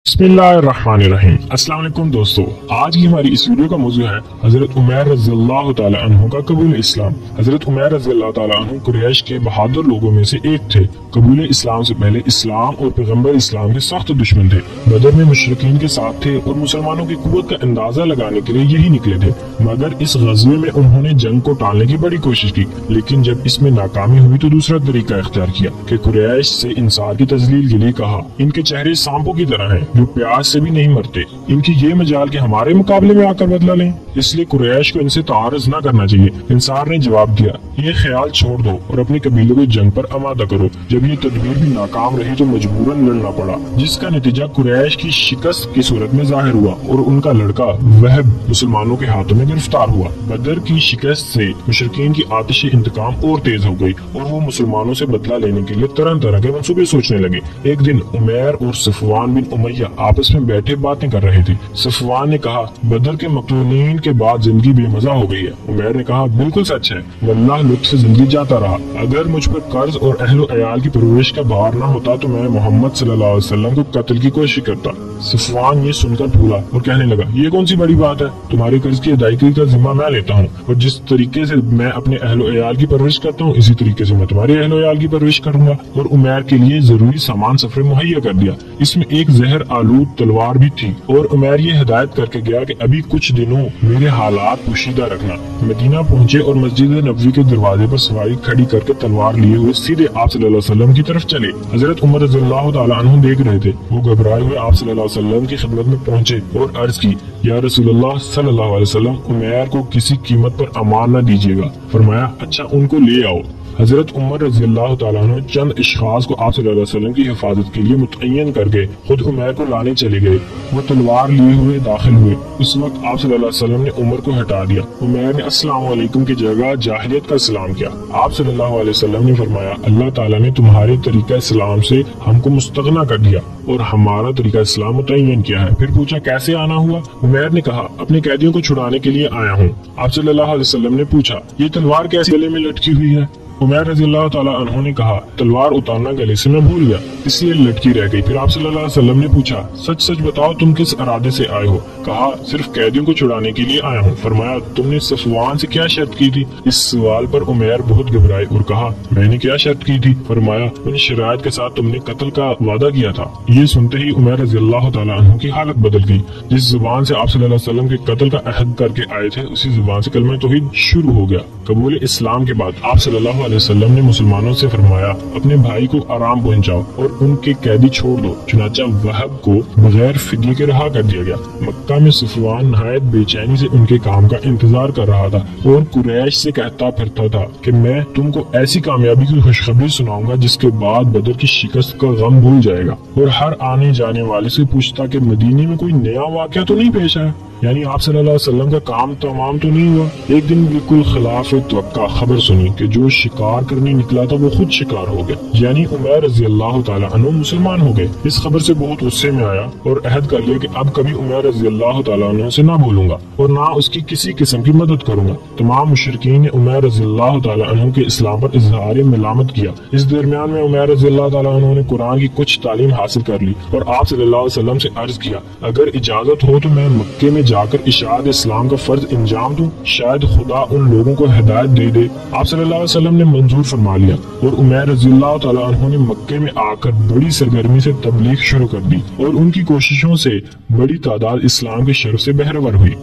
बिस्मिल्लाहिर्रहमानिर्रहीम। अस्सलाम वालेकुम दोस्तों, आज की हमारी इस वीडियो का मौजू है हजरत उमैर रज़ी अल्लाह तआला अन्हु का कबूल इस्लाम। हजरत उमैर रज़ी अल्लाह तआला अन्हु कुरैश के बहादुर लोगों में से एक थे। कबूल इस्लाम से पहले इस्लाम और पैगम्बर इस्लाम के सख्त दुश्मन थे। बदर में मुशरिकीन के साथ थे और मुसलमानों की कुव्वत का अंदाजा लगाने के लिए यही निकले थे। मगर इस गज़वे में उन्होंने जंग को टालने की बड़ी कोशिश की, लेकिन जब इसमें नाकामी हुई तो दूसरा तरीका इख्तियार किया कि कुरैश से इंसार की तजलील के लिए कहा, इनके चेहरे सांपों की तरह हैं जो प्यास से भी नहीं मरते। इनकी ये मजाल कि हमारे मुकाबले में आकर बदला लें, इसलिए कुरैश को इनसे तारज़ न करना चाहिए। इंसार ने जवाब दिया, ये ख्याल छोड़ दो और अपने कबीले को जंग पर आमादा करो। जब ये तदबीर भी नाकाम रही तो मजबूरन लड़ना पड़ा, जिसका नतीजा कुरैश की शिकस्त की सूरत में जाहिर हुआ और उनका लड़का वहब मुसलमानों के हाथों में गिरफ्तार हुआ। बदर की शिकस्त से मुशरिकीन की आतिश इंतकाम और तेज हो गई और वो मुसलमानों से बदला लेने के लिए तरह तरह के मंसूबे सोचने लगे। एक दिन उमैर और सफवान बिन उमैया आपस में बैठे बातें कर रहे थे। सफवान ने कहा, बदर के मकतूलीन के बाद जिंदगी बेमजा हो गई है। उमैर ने कहा, बिल्कुल सच है, वल्लाह लुत्फ से जिंदगी जाता रहा। अगर मुझ पर कर्ज और अहलो अयाल की परवरिश का भार न होता तो मैं मोहम्मद सल्लल्लाहु अलैहि वसल्लम को कत्ल की कोशिश करता। सफवान ये सुनकर भूला और कहने लगा, ये कौन सी बड़ी बात है, तुम्हारे कर्ज की अदायगी का जिम्मा मैं लेता हूँ और जिस तरीके से मैं अपने अहलो अयाल की परवरिश करता हूँ इसी तरीके से मैं तुम्हारे अहलो अयाल की परवरिश करूंगा। और उमैर के लिए जरूरी सामान सफर मुहैया कर दिया। इसमें एक जहर आलूद तलवार भी थी और उमैर ये हिदायत करके गया कि अभी कुछ दिनों मेरे हालात पोशीदा रखना। मदीना पहुंचे और मस्जिद नबवी के दरवाजे पर सवारी खड़ी करके तलवार लिए हुए सीधे आप सल्लल्लाहु अलैहि वसल्लम की तरफ चले। हजरत उमर रज़ियल्लाहु तआला अन्हु देख रहे थे। वो घबराए हुए आप सल्लल्लाहु अलैहि वसल्लम की खिदमत में पहुंचे और अर्ज की, या रसूलुल्लाह सल्लल्लाहु अलैहि वसल्लम, उमैर को किसी कीमत पर अमान न दीजिएगा। फरमाया, अच्छा उनको ले आओ। हजरत उमर रज़ियल्लाहु तआला अन्हु चंद इश्खास को आप सल्लल्लाहु अलैहि वसल्लम की हिफाजत के लिए मुतय्यन करके खुद उमैर को लाने चले गए। वो तलवार लिए हुए दाखिल हुए। उस वक्त आप सल्लल्लाहु अलैहि वसल्लम ने उमर को हटा दिया। उमैर ने अस्सलाम वालेकुम की जगह जाहिलियत का सलाम किया। आप सल्लल्लाहु अलैहि वसल्लम ने फरमाया, अल्लाह ताला ने तुम्हारे तरीका इस्लाम से हमको मुस्तगना कर दिया और हमारा तरीका इस्लाम मुतय्यन किया है। फिर पूछा, कैसे आना हुआ? उमैर ने कहा, अपने कैदियों को छुड़ाने के लिए आया हूँ। आप सल्लल्लाहु अलैहि वसल्लम ने पूछा, ये तलवार कैसे गले में लटकी हुई है? उमैर रज़ियल्लाहु तआला अन्हु ने कहा, तलवार उतारना गले से मैं भूल गया, इसलिए लटकी रह गई। फिर आप सल्लल्लाहु अलैहि वसल्लम ने पूछा, सच सच बताओ तुम किस इरादे से आए हो? कहा, सिर्फ कैदियों को छुड़ाने के लिए आया हूँ। फरमाया, तुमने सफवान से क्या शर्त की थी? इस सवाल पर उमैर बहुत घबराए और कहा, मैंने क्या शर्त की थी? फरमाया, उन शराइत के साथ तुमने कत्ल का वादा किया था। ये सुनते ही उमैर रज़ियल्लाहु तआला अन्हु की हालत बदल गई। जिस जुबान से आप सल्लल्लाहु अलैहि वसल्लम के कत्ल का अहद करके आए थे उसी जुबान से कलमा तौहीद शुरू हो गया। कबूल इस्लाम के बाद आप सल्लल्लाहु अलैहि वसल्लम ने मुसलमानों से फरमाया, अपने भाई को आराम पहुंचाओ और उनके कैदी छोड़ दो। चुनाचा वहब को बगैर फिदिये के रहा कर दिया गया। मक्का में सफवान नहायत बेचैनी से उनके काम का इंतजार कर रहा था और कुरैश से कहता फिरता था कि मैं तुमको ऐसी कामयाबी की खुशखबरी सुनाऊंगा जिसके बाद बदर की शिकस्त का गम भूल जाएगा। और हर आने जाने वाले से पूछता कि मदीने में कोई नया वाकया तो नहीं पेश आया, यानी आप सल्लल्लाहु अलैहि वसल्लम का काम तमाम तो नहीं हुआ। एक दिन बिल्कुल खिलाफ तवक्का खबर सुनी कि जो शिकार करने निकला था वो खुद शिकार हो गया, यानी उमैर रज़ियल्लाहु तआला अन्हु मुसलमान हो गए। इस खबर से बहुत गुस्से में आया और अहद कर लिया कि अब कभी उमैर रज़ियल्लाहु तआला अन्हु से ना बोलूंगा और ना उसकी किसी किस्म की मदद करूंगा। तमाम मुशरिकीन ने उमैर रज़ियल्लाहु तआला अन्हु के इस्लाम पर इजहार मलामत किया। इस दरमियान में उमैर रज़ियल्लाहु तआला अन्हु ने कुरान की कुछ तालीम हासिल कर ली और आप सल्लल्लाहु अलैहि वसल्लम से अर्ज किया, अगर इजाजत हो तो मैं मक्के में जाकर इशाअत इस्लाम का फर्ज इंजाम दूं, शायद खुदा उन लोगों को हिदायत दे दे। आप सल्लल्लाहु अलैहि वसल्लम ने मंजूर फरमा लिया और उमैर रज़ियल्लाहु तआला अन्हु ने मक्के में आकर बड़ी सरगर्मी से तबलीग शुरू कर दी और उनकी कोशिशों से बड़ी तादाद इस्लाम के शर्फ से बहरवर हुई।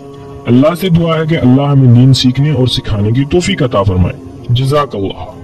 अल्लाह से दुआ है कि अल्लाह हमें दीन सीखने और सिखाने की तौफीक अता फरमाए। जज़ाकल्लाह।